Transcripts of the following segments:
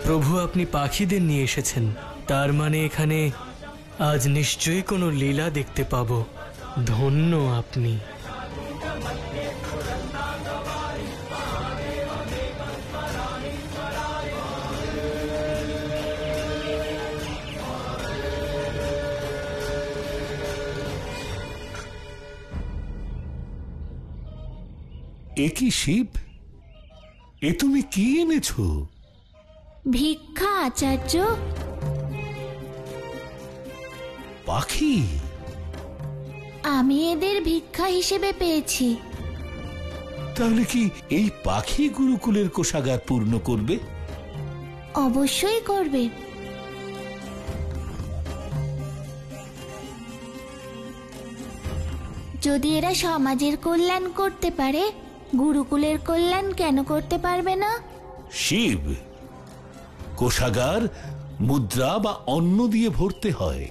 প্রভু, আপনি পাখিদের নিয়ে এসেছেন, তার মানে এখানে আজ নিশ্চয়ই কোনো লীলা দেখতে পাবো। ধন্য আপনি। এ কি শিব? এ তুমি কি এনেছো? ভিক্ষা আচার্য। পাখি? আমি এদের ভিক্ষা হিসেবে পেয়েছি। তাহলে কি এই পাখি গুরুকুলের কোষাগার পূর্ণ করবে? অবশ্যই করবে। যদি এরা সমাজের কল্যাণ করতে পারে, গুরুকুলের কল্যাণ কেন করতে পারবে না? শিব, কোষাগার মুদ্রা বা অন্ন দিয়ে ভরতে হয়।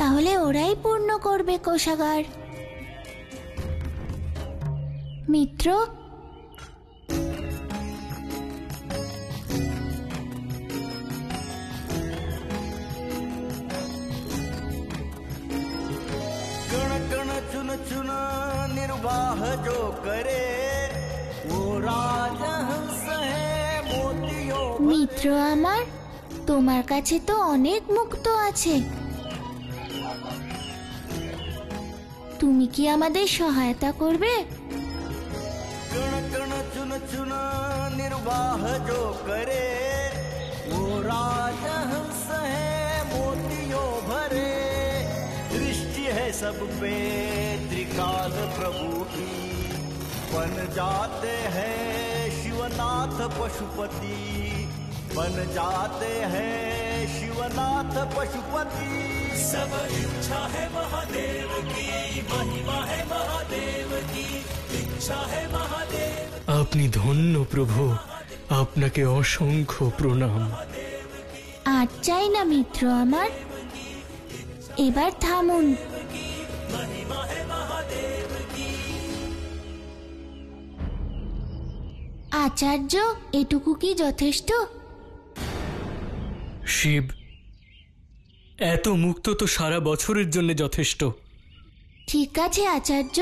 তাহলে ওরাই পূর্ণ করবে কোষাগার। মিত্র, कण कण चुन चुन निर्वाह जो करे वो राजहंस है मोतियों। মিত্র আমার, তোমার কাছে তো অনেক মুক্ত আছে। তুমি কি আমাদের সহায়তা করবে? कण कण चुन चुन निर्वाह जो करे वो राजहंस है मोतियों भरे। दृष्टि है सब पे त्रिकाल प्रभु की, बन जाते हैं शिवनाथ पशुपति, बन जाते हैं शिवनाथ पशुपति। सब इच्छा है महादेव की, महिमा है महादेव की, इच्छा है महादेव। আপনি ধন্য প্রভু, আপনাকে অসংখ্য প্রণাম। আর চাই না মিত্র আমার, এবার থামুন। আচার্য, এটুকু কি যথেষ্ট? শিব, এত মুক্ত তো সারা বছরের জন্য যথেষ্ট। ঠিক আছে আচার্য,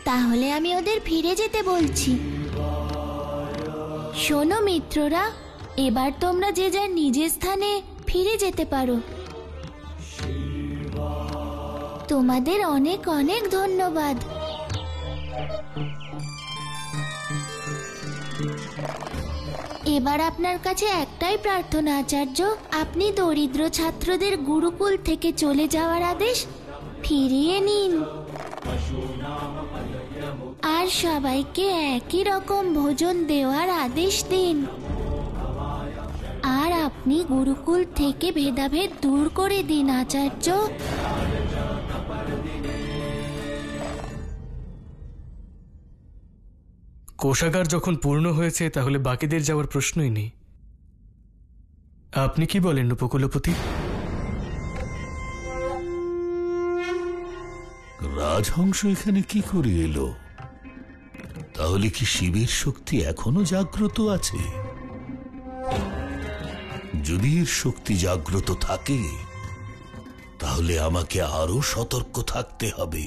তাহলে আমি ওদের ফিরে যেতে বলছি। শোনো মিত্ররা, এবার তোমরা যে যার নিজের স্থানে ফিরে যেতে পারো। তোমাদের অনেক অনেক ধন্যবাদ। এবার আপনার কাছে একটাই প্রার্থনা আচার্য, আপনি দরিদ্র ছাত্রদের গুরুকুল থেকে চলে যাওয়ার আদেশ ফিরিয়ে নিন, আর সবাইকে একই রকম ভোজন দেওয়ার আদেশ দিন। আর আপনি গুরুকুল থেকে ভেদাভেদ দূর করে দিন আচার্য। কোষাগার যখন পূর্ণ হয়েছে, তাহলে বাকিদের যাওয়ার প্রশ্নই নেই। আপনি কি বলেন উপকুলপতি? রাজহংস এখানে কি করে এলো? তাহলে কি শিবের শক্তি এখনো জাগ্রত আছে? যদি এর শক্তি জাগ্রত থাকে, তাহলে আমাকে আরো সতর্ক থাকতে হবে।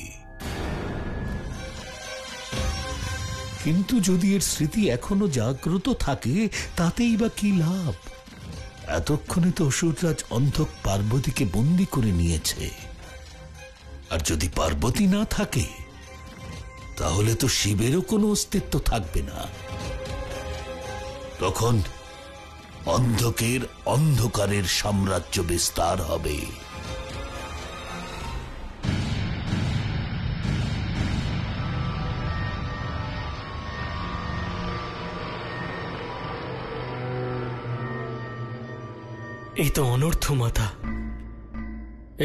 কিন্তু যদি এর স্মৃতি এখনো জাগ্রত থাকে, তাতেই বা কি লাভ? এতক্ষণে তো অসুররাজ অন্ধক পার্বতীকে বন্দী করে নিয়েছে। আর যদি পার্বতী না থাকে, তাহলে তো শিবেরও কোনো অস্তিত্ব থাকবে না। তখন অন্ধকের অন্ধকারের সাম্রাজ্য বিস্তার হবে। এই তো অনর্থ মাথা।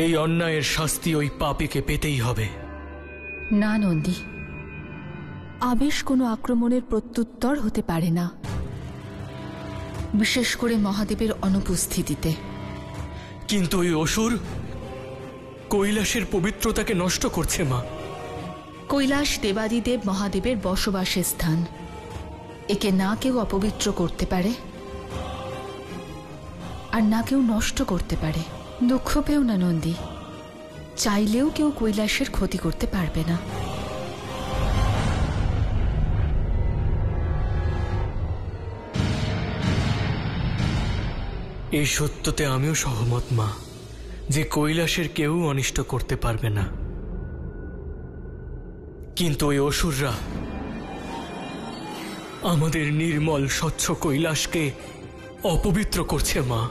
এই অন্যায়ের শাস্তি ওই পাপীকে পেতেই হবে। না নন্দী, আবেশ কোনো আক্রমণের প্রত্যুত্তর হতে পারে না, বিশেষ করে মহাদেবের অনুপস্থিতিতে। কিন্তু ওই অসুর কৈলাসের পবিত্রতাকে নষ্ট করছে মা। কৈলাস দেবাদিদেব মহাদেবের বসবাসের স্থান, একে না কেউ অপবিত্র করতে পারে? আর না কেউ নষ্ট করতে পারে। দুঃখ পেও না নন্দী, চাইলেও কেউ কৈলাসের ক্ষতি করতে পারবে না। এই সত্যতে আমিও সহমত মা, যে কৈলাসের কেউ অনিষ্ট করতে পারবে না। কিন্তু ওই অসুররা আমাদের নির্মল স্বচ্ছ কৈলাসকে অপবিত্র করছে মা।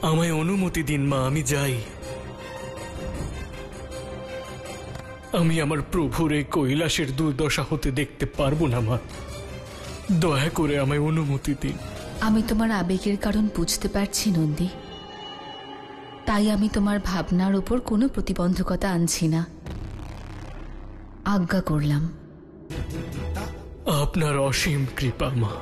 আমায় অনুমতি দিন মা, আমি যাই। আমি আমার প্রভুর এই কৈলাসের দুর্দশা হতে দেখতে পারবো না মা, দয়া করে আমায় অনুমতি দিন। আমি তোমার আবেগের কারণ বুঝতে পারছি নন্দী, তাই আমি তোমার ভাবনার উপর কোনো প্রতিবন্ধকতা আনছি না। আজ্ঞা করলাম। আপনার অসীম কৃপা মা।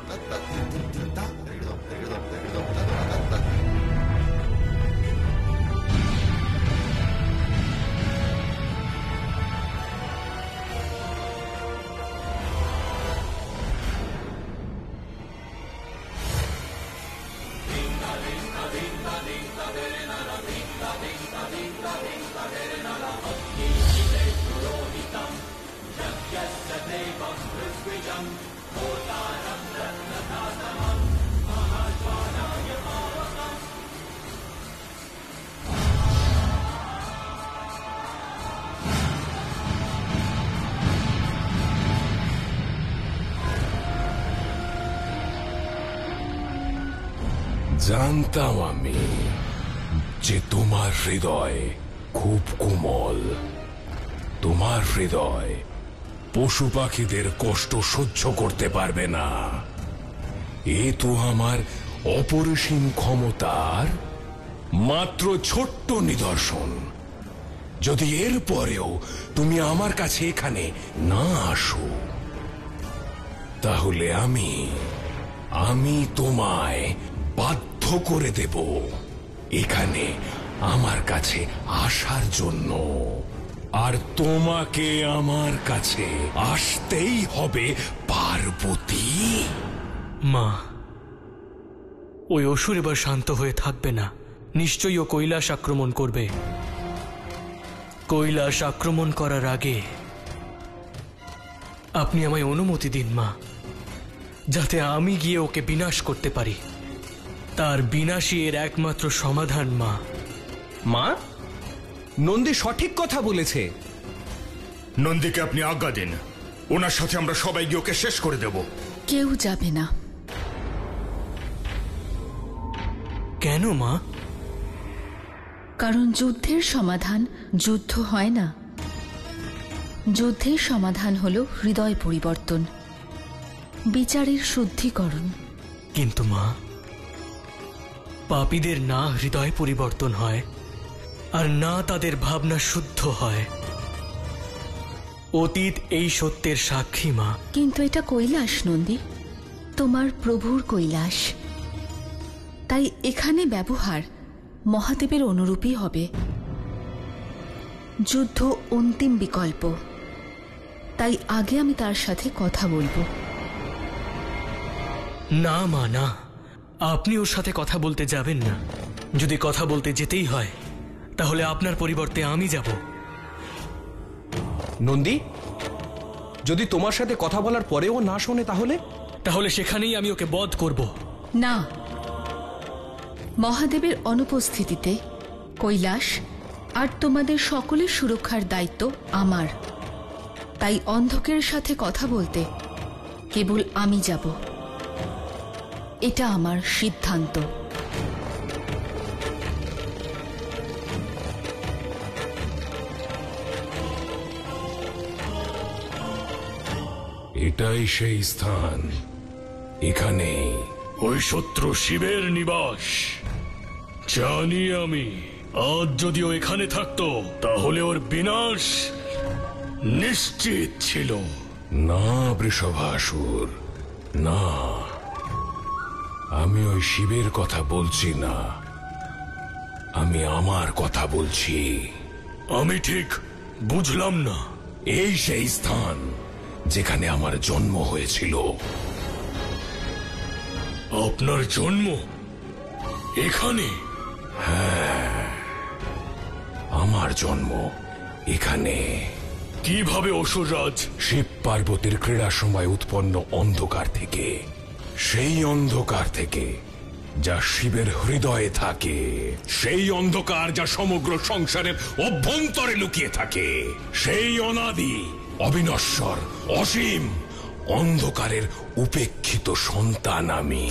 জানতাম আমি যে তোমার হৃদয় খুব কোমল। তোমার হৃদয় পশু পাখিদের কষ্ট সহ্য করতে পারবে না। এ তো আমার অপরিসীম ক্ষমতার মাত্র ছোট্ট নিদর্শন। যদি এর পরেও তুমি আমার কাছে এখানে না আসো, তাহলে আমি তোমায় বাধ্য করে দেব এখানে আমার কাছে আসার জন্য। আর তোমাকে আমার কাছে আসতেই হবে পার্বতী। মা, ওই অসুর এবার শান্ত হয়ে থাকবে না। নিশ্চয়ই ও কৈলাস আক্রমণ করবে। কৈলাস আক্রমণ করার আগে আপনি আমায় অনুমতি দিন মা, যাতে আমি গিয়ে ওকে বিনাশ করতে পারি। তার বিনাশই এর একমাত্র সমাধান মা। মা, নন্দী সঠিক কথা বলেছে। নন্দীকে আপনি আজ্ঞা দিন, ওনার সাথে আমরা সবাই গিয়ে ওকে শেষ করে দেব। কেউ যাবে না। কেন মা? কারণ যুদ্ধের সমাধান যুদ্ধ হয় না। যুদ্ধের সমাধান হলো হৃদয় পরিবর্তন, বিচারের শুদ্ধিকরণ। কিন্তু মা, পাপীদের না হৃদয় পরিবর্তন হয়, আর না তাদের ভাবনা শুদ্ধ হয়। অতীত এই সত্যের সাক্ষী মা। কিন্তু এটা কৈলাস নন্দী, তোমার প্রভুর কৈলাস। তাই এখানে ব্যবহার মহাদেবের অনুরূপই হবে। যুদ্ধ অন্তিম বিকল্প, তাই আগে আমি তার সাথে কথা বলবো। না মা, না, আপনি ওর সাথে কথা বলতে যাবেন না। যদি কথা বলতে যেতেই হয়, তাহলে আপনার পরিবর্তে আমি যাব। নন্দী, যদি তোমার সাথে কথা বলার পরেও না শোনে, তাহলে সেখানেই আমি ওকে বধ করব। না, মহাদেবের অনুপস্থিতিতে কৈলাস আর তোমাদের সকলের সুরক্ষার দায়িত্ব আমার। তাই অন্ধকের সাথে কথা বলতে কেবল আমি যাব। এটা আমার সিদ্ধান্ত। এটাই সেই স্থান। এখানে ওই শত্রু শিবের নিবাস। জানি আমি, আজ যদি ও এখানে থাকতো তাহলে ওর বিনাশ নিশ্চিত ছিল। না বৃষভাসুর, না, আমি ওই শিবের কথা বলছি না, আমি আমার কথা বলছি। আমি ঠিক বুঝলাম না। এই সেই স্থান যেখানে আমার জন্ম হয়েছিল। আপনার জন্ম এখানে? হ্যাঁ, আমার জন্ম এখানে। কিভাবে অসুররাজ? শিব পার্বতীর ক্রীড়ার সময় উৎপন্ন অন্ধকার থেকে, সেই অন্ধকার থেকে যা শিবের হৃদয়ে থাকে, সেই অন্ধকার যা সমগ্র সংসারের অভ্যন্তরে লুকিয়ে থাকে, সেই অনাদি অবিনশ্বর অসীম অন্ধকারের উপেক্ষিত সন্তান আমি।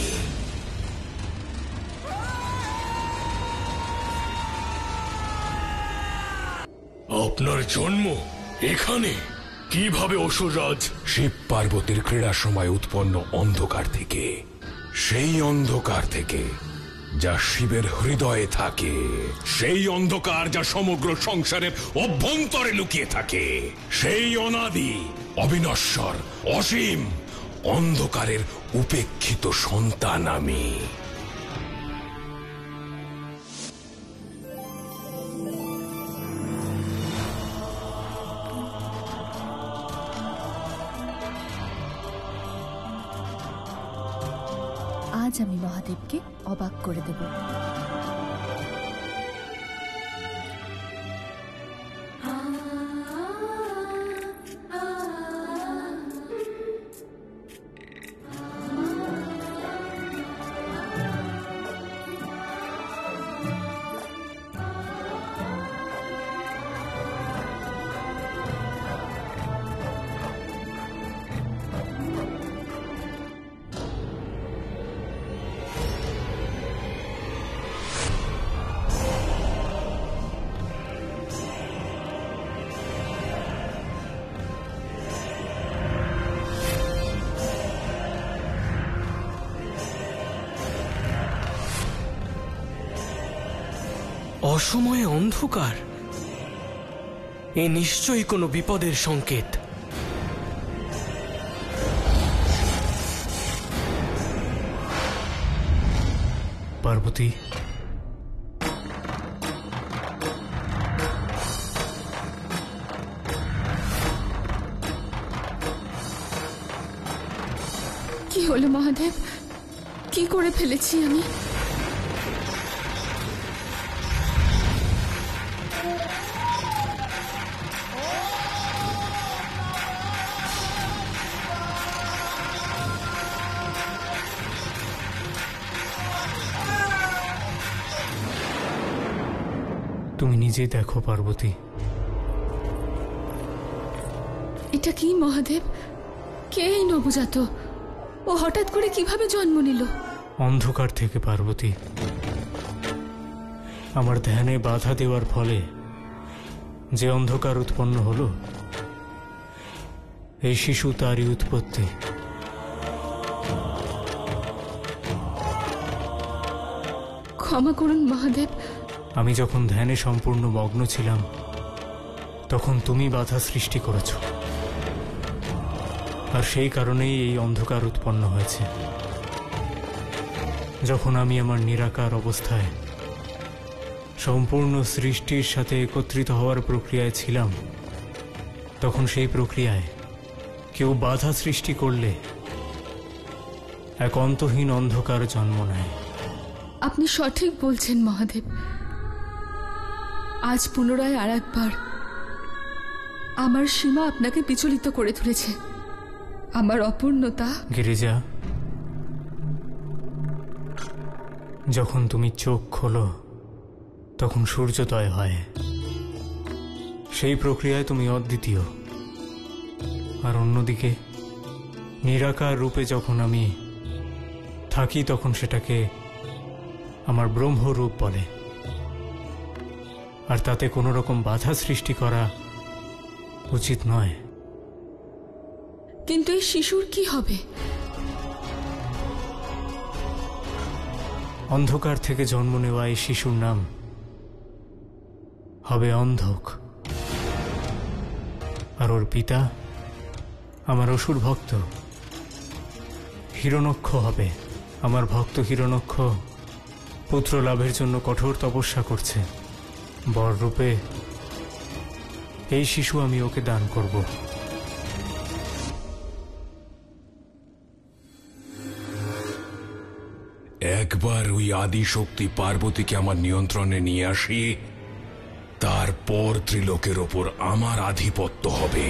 আপনার জন্ম এখানে? কিভাবে অসুররাজ? শিব পার্বতীর ক্রীড়ার সময় উৎপন্ন অন্ধকার থেকে, সেই অন্ধকার থেকে যা শিবের হৃদয়ে থাকে, সেই অন্ধকার যা সমগ্র সংসারের অভ্যন্তরে লুকিয়ে থাকে, সেই অনাদি অবিনশ্বর অসীম অন্ধকারের উপেক্ষিত সন্তান আমি। আজ আমি মহাদেবকে অবাক করে দেব। অসময়ে অন্ধকার, এ নিশ্চয়ই কোনো বিপদের সংকেত। পার্বতী, কি হলো মহাদেব? কি করে ফেলেছি আমি? তুমি নিজে দেখো পার্বতী। এটা কি মহাদেব? কে এই নবজাত? ও হঠাৎ করে কিভাবে জন্ম নিল? অন্ধকার থেকে পার্বতী। আমার ধ্যানে বাধা দেওয়ার ফলে যে অন্ধকার উৎপন্ন হলো, এই শিশু তারই উৎপত্তি। ক্ষমা করুন মহাদেব। আমি যখন ধ্যানে সম্পূর্ণ মগ্ন ছিলাম, তখন তুমি বাধা সৃষ্টি করেছ, আর সেই কারণেই এই অন্ধকার উৎপন্ন হয়েছে। যখন আমি আমার নিরাকার অবস্থায় সম্পূর্ণ সৃষ্টির সাথে একত্রিত হওয়ার প্রক্রিয়ায় ছিলাম, তখন সেই প্রক্রিয়ায় কেউ বাধা সৃষ্টি করলে এক অন্তহীন অন্ধকার জন্ম নেয়। আপনি সঠিক বলছেন মহাদেব। আজ পুনরায় আর একবার আমার সীমা আপনাকে বিচলিত করে তুলেছে। আমার অপূর্ণতা। গিরিজা, যখন তুমি চোখ খোলো তখন সূর্যোদয় হয়। সেই প্রক্রিয়ায় তুমি অদ্বিতীয়। আর অন্যদিকে নিরাকার রূপে যখন আমি থাকি, তখন সেটাকে আমার ব্রহ্মরূপ বলে। আর তাতে কোনো রকম বাধা সৃষ্টি করা উচিত নয়। কিন্তু এই শিশুর কি হবে? অন্ধকার থেকে জন্ম নেওয়া এই শিশুর নাম হবে অন্ধক। আর ওর পিতা আমার অসুর ভক্ত হিরণ্যক্ষ হবে। আমার ভক্ত হিরণ্যক্ষ পুত্র লাভের জন্য কঠোর তপস্যা করছে। বর রূপে এই শিশু আমি ওকে দান করব। একবার ওই আদি শক্তি পার্বতীকে আমার নিয়ন্ত্রণে নিয়ে আসি, তারপর ত্রিলোকের ওপর আমার আধিপত্য হবে।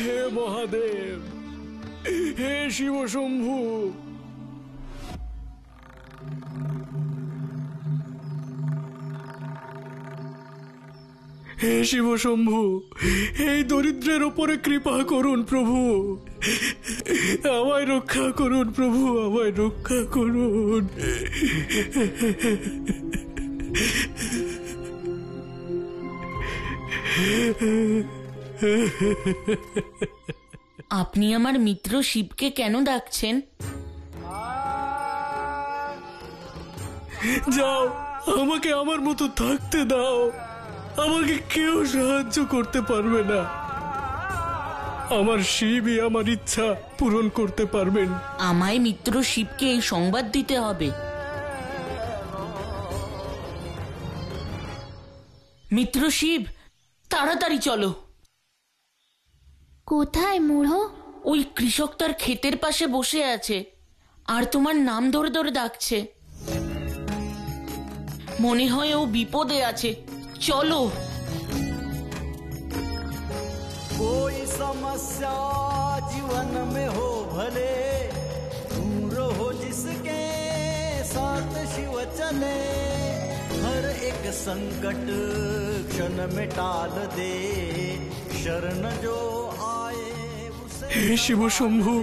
হে মহাদেব, হে শিব শম্ভু, হে শিব শম্ভু, এই দরিদ্রের ওপরে কৃপা করুন প্রভু। আমায় রক্ষা করুন প্রভু, আমায় রক্ষা করুন। আপনি আমার মিত্র শিবকে কেন ডাকছেন? যাও, আমাকে আমার মতো থাকতে দাও। আমাকে কেউ সাহায্য করতে পারবে না। আমার শিবই আমার ইচ্ছা পূরণ করতে পারবেন। আমায় মিত্র শিবকে এই সংবাদ দিতে হবে। মিত্র শিব, তাড়াতাড়ি চলো। কোথায় মূঢ়? ওই কৃষক তার ক্ষেতের পাশে বসে আছে আর তোমার নাম ধরে ধরে ডাকছে। মনে হয় ও বিপদে আছে, চলো। कोई समस्या जीवन में हो भले, दूर हो जिसके साथ शिव चले, हर एक संकट क्षण में टाल दे, शरण जो आए उसे হে শিব শম্ভু,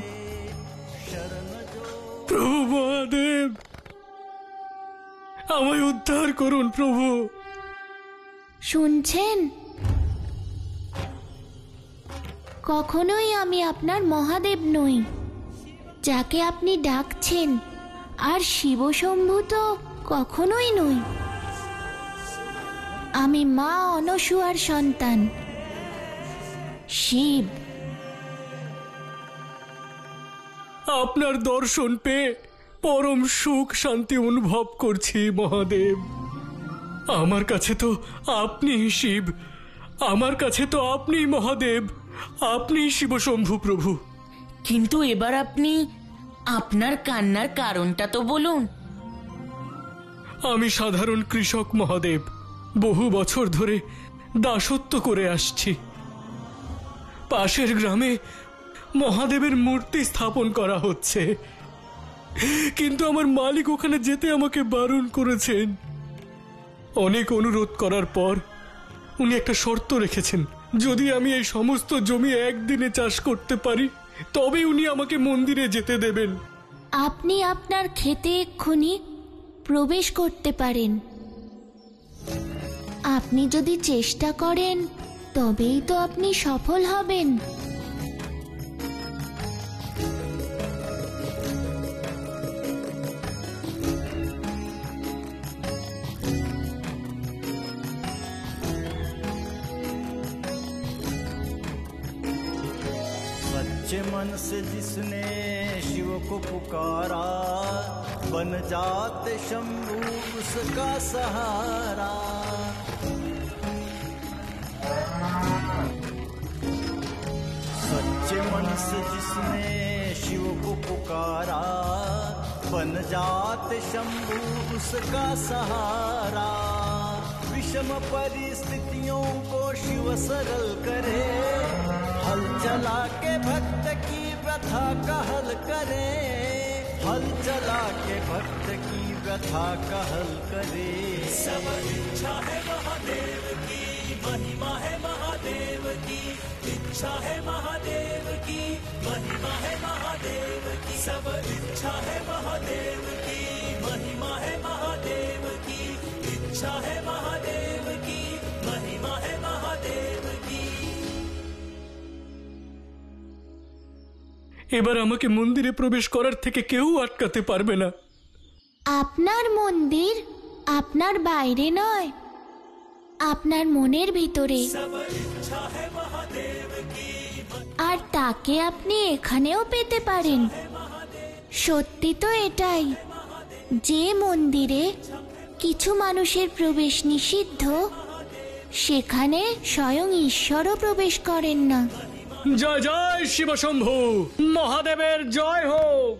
शरण जो প্রভু মহাদেব, আমায় উদ্ধার করুন প্রভু। শুনছেন? কখনোই আমি আপনার মহাদেব নই, যাকে আপনি ডাকছেন। আর শিবশম্ভু তো কখনোই নই। আমি মা অনসূয়ার সন্তান শিব। আপনার দর্শন পেয়ে পরম সুখ শান্তি অনুভব করছি মহাদেব। আমার কাছে তো আপনি শিব, আমার কাছে তো আপনি মহাদেব, আপনি শিবশম্ভু প্রভু। কিন্তু এবার আপনি আপনার কান্নার কারণটা তো বলুন। আমি সাধারণ কৃষক মহাদেব, বহু বছর ধরে দাসত্ব করে আসছি। পাশের গ্রামে মহাদেবের মূর্তি স্থাপন করা হচ্ছে, কিন্তু আমার মালিক ওখানে যেতে আমাকে বারণ করেছেন। অনেক অনুরোধ করার পর উনি একটা শর্ত রেখেছেন, যদি আমি এই সমস্ত জমি একদিনে চাষ করতে পারি তবে উনি আমাকে মন্দিরে যেতে দেবেন। আপনি আপনার ক্ষেতে এক্ষুনি প্রবেশ করতে পারেন। আপনি যদি চেষ্টা করেন তবেই তো আপনি সফল হবেন। सच्चे मन से जिसने शिव को पुकारा, बन जाते शंभू उसका सहारा। सच्चे मन से जिसने शिव को पुकारा, बन जाते शंभू उसका सहारा। विषम परिस्थितियों को शिव सरल करे, हल चला के भक्त की व्यथा का हल करे, हल चला के भक्त की व्यथा का हल करे। सब इच्छा है महादेव की, महिमा है महादेव की, इच्छा है महादेव की, महिमा है महादेव की। सब इच्छा है महादेव की, महिमा है महादेव की, इच्छा है महादेव की, महिमा है महादेव की। এবার আমাকে মন্দিরে প্রবেশ করার থেকে কেউ আটকাতে পারবে না। আপনার মন্দির আপনার বাইরে নয়, আপনার মনের ভিতরে। আর তাকে আপনি এখানেও পেতে পারেন। সত্যি তো এটাই, যে মন্দিরে কিছু মানুষের প্রবেশ নিষিদ্ধ, সেখানে স্বয়ং ঈশ্বরও প্রবেশ করেন না। জয় জয় শিবশম্ভু, মহাদেবের জয় হোক।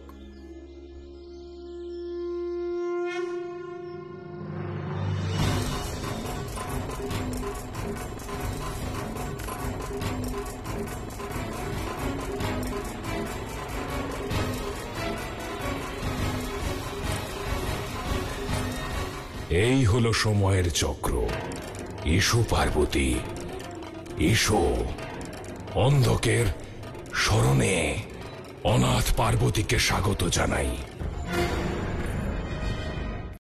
এই হলো সময়ের চক্র। এসো পার্বতী, এসো। অন্ধকের শরণে অনাথ পার্বতীকে স্বাগত জানাই।